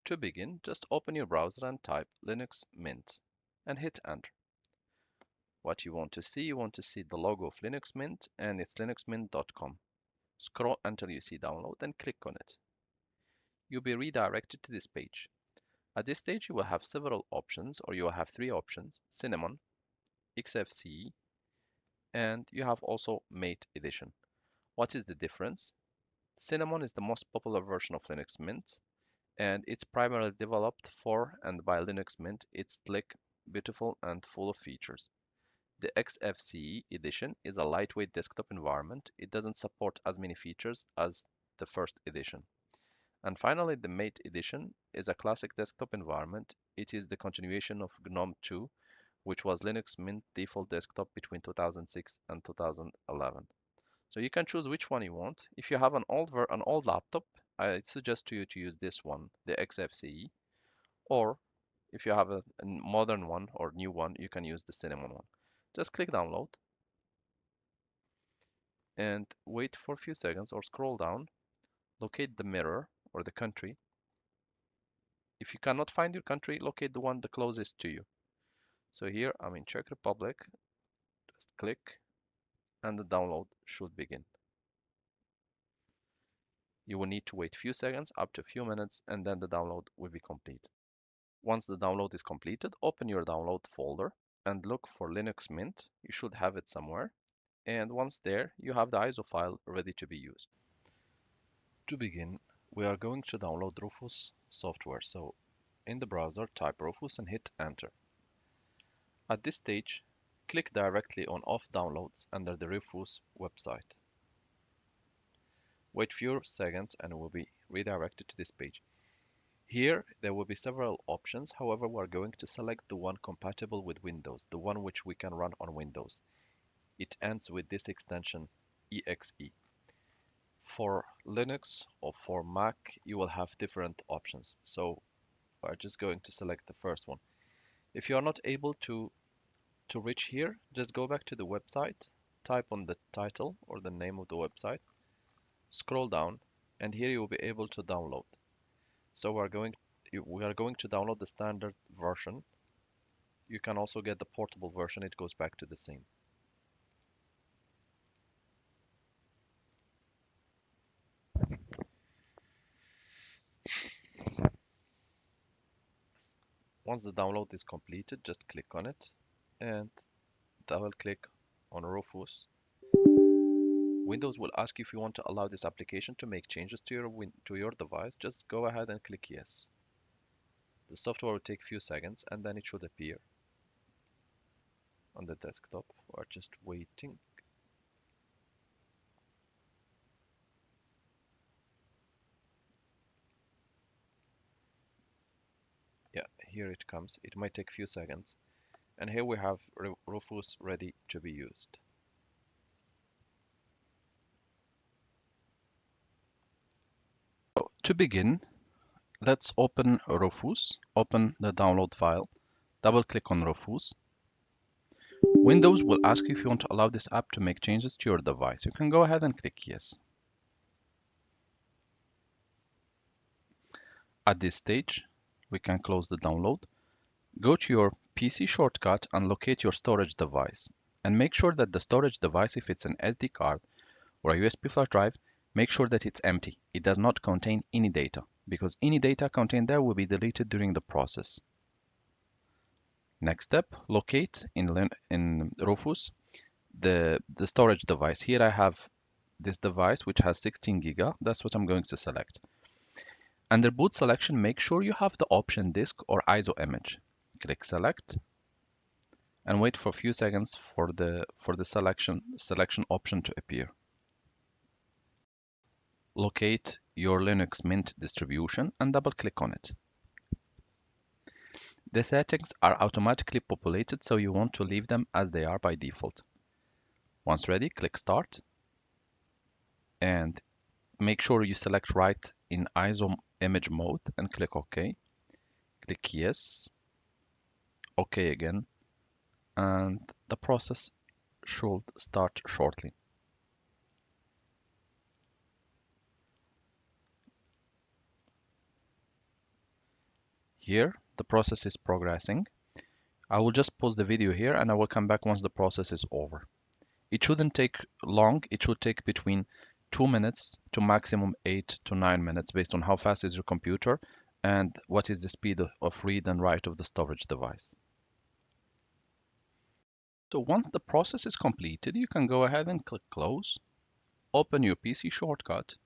To begin, just open your browser and type Linux Mint and hit enter. What you want to see the logo of Linux Mint and it's linuxmint.com. Scroll until you see download and click on it. You'll be redirected to this page. At this stage, you will have several options, or you will have three options: Cinnamon, XFCE, and you have also Mate Edition. What is the difference? Cinnamon is the most popular version of Linux Mint, and it's primarily developed for and by Linux Mint. It's slick, beautiful, and full of features. The XFCE edition is a lightweight desktop environment. It doesn't support as many features as the first edition. And finally, the Mate edition is a classic desktop environment. It is the continuation of GNOME 2, which was Linux Mint default desktop between 2006 and 2011. So you can choose which one you want. If you have an old laptop, I suggest to you to use this one, the XFCE, or if you have a modern one or new one, you can use the Cinnamon one. Just click download and wait for a few seconds or scroll down, locate the mirror or the country. If you cannot find your country, locate the one the closest to you. So here I'm in Czech Republic, just click and the download should begin. You will need to wait a few seconds, up to a few minutes, and then the download will be complete. Once the download is completed, open your download folder and look for Linux Mint. You should have it somewhere. And once there, you have the ISO file ready to be used. To begin, we are going to download Rufus software. So in the browser, type Rufus and hit enter. At this stage, click directly on Off Downloads under the Rufus website. Wait few seconds and we'll be redirected to this page. Here, there will be several options. However, we're going to select the one compatible with Windows, the one which we can run on Windows. It ends with this extension, exe. For Linux or for Mac, you will have different options. So we're just going to select the first one. If you are not able to reach here, just go back to the website, type on the title or the name of the website, scroll down, and here you will be able to download. So we are going to download the standard version. You can also get the portable version. It goes back to the same. Once the download is completed, just click on it and double click on Rufus. Windows will ask you if you want to allow this application to make changes to your device. Just go ahead and click yes. The software will take a few seconds and then it should appear on the desktop. We're just waiting. Yeah, here it comes. It might take a few seconds. And here we have Rufus ready to be used. So, to begin, let's open Rufus, open the download file, double click on Rufus. Windows will ask you if you want to allow this app to make changes to your device. You can go ahead and click yes. At this stage, we can close the download. Go to your PC shortcut and locate your storage device. And make sure that the storage device, if it's an SD card or a USB flash drive, make sure that it's empty. It does not contain any data, because any data contained there will be deleted during the process. Next step, locate in Rufus the storage device. Here I have this device which has 16 giga. That's what I'm going to select. Under boot selection, make sure you have the option disk or ISO image. Click select and wait for a few seconds for the selection option to appear. Locate your Linux Mint distribution and double click on it. The settings are automatically populated, so you want to leave them as they are by default. Once ready, click start and make sure you select right in ISO image mode and click OK. Click yes, OK again, and the process should start shortly. Here, the process is progressing. I will just pause the video here and I will come back once the process is over. It shouldn't take long. It should take between 2 minutes to maximum 8 to 9 minutes based on how fast is your computer and what is the speed of read and write of the storage device. So once the process is completed, you can go ahead and click close, open your PC shortcut,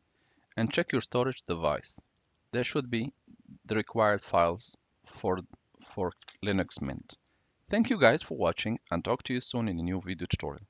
and check your storage device. There should be the required files for Linux Mint. Thank you guys for watching and talk to you soon in a new video tutorial.